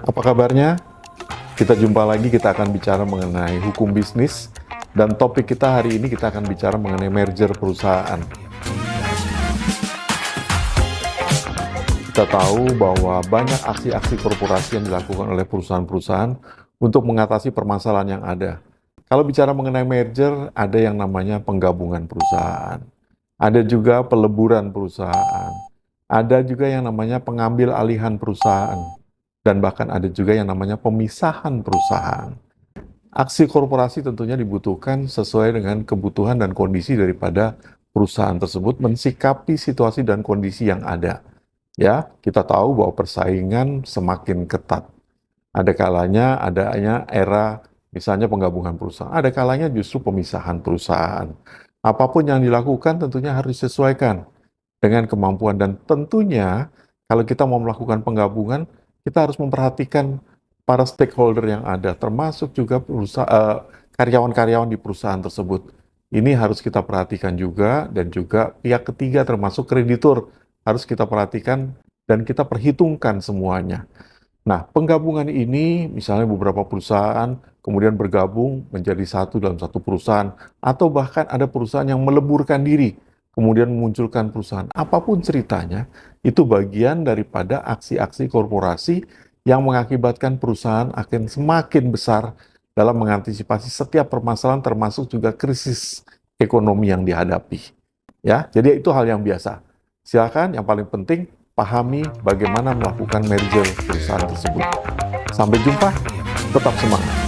Apa kabarnya? Kita jumpa lagi, kita akan bicara mengenai hukum bisnis. Dan topik kita hari ini kita akan bicara mengenai merger perusahaan. Kita tahu bahwa banyak aksi-aksi korporasi yang dilakukan oleh perusahaan-perusahaan untuk mengatasi permasalahan yang ada. Kalau bicara mengenai merger, ada yang namanya penggabungan perusahaan. Ada juga peleburan perusahaan. Ada juga yang namanya pengambil alihan perusahaan. Dan bahkan ada juga yang namanya pemisahan perusahaan. Aksi korporasi tentunya dibutuhkan sesuai dengan kebutuhan dan kondisi daripada perusahaan tersebut mensikapi situasi dan kondisi yang ada. Ya, kita tahu bahwa persaingan semakin ketat. Ada kalanya adanya era misalnya penggabungan perusahaan, ada kalanya justru pemisahan perusahaan. Apapun yang dilakukan tentunya harus disesuaikan dengan kemampuan dan tentunya kalau kita mau melakukan penggabungan, kita harus memperhatikan para stakeholder yang ada, termasuk juga karyawan-karyawan di perusahaan tersebut. Ini harus kita perhatikan juga dan juga pihak ketiga termasuk kreditur harus kita perhatikan dan kita perhitungkan semuanya. Nah, penggabungan ini misalnya beberapa perusahaan kemudian bergabung menjadi satu dalam satu perusahaan atau bahkan ada perusahaan yang meleburkan diri kemudian memunculkan perusahaan. Apapun ceritanya, itu bagian daripada aksi-aksi korporasi yang mengakibatkan perusahaan akan semakin besar dalam mengantisipasi setiap permasalahan termasuk juga krisis ekonomi yang dihadapi. Ya, jadi itu hal yang biasa. Silakan yang paling penting pahami bagaimana melakukan merger perusahaan tersebut. Sampai jumpa, tetap semangat.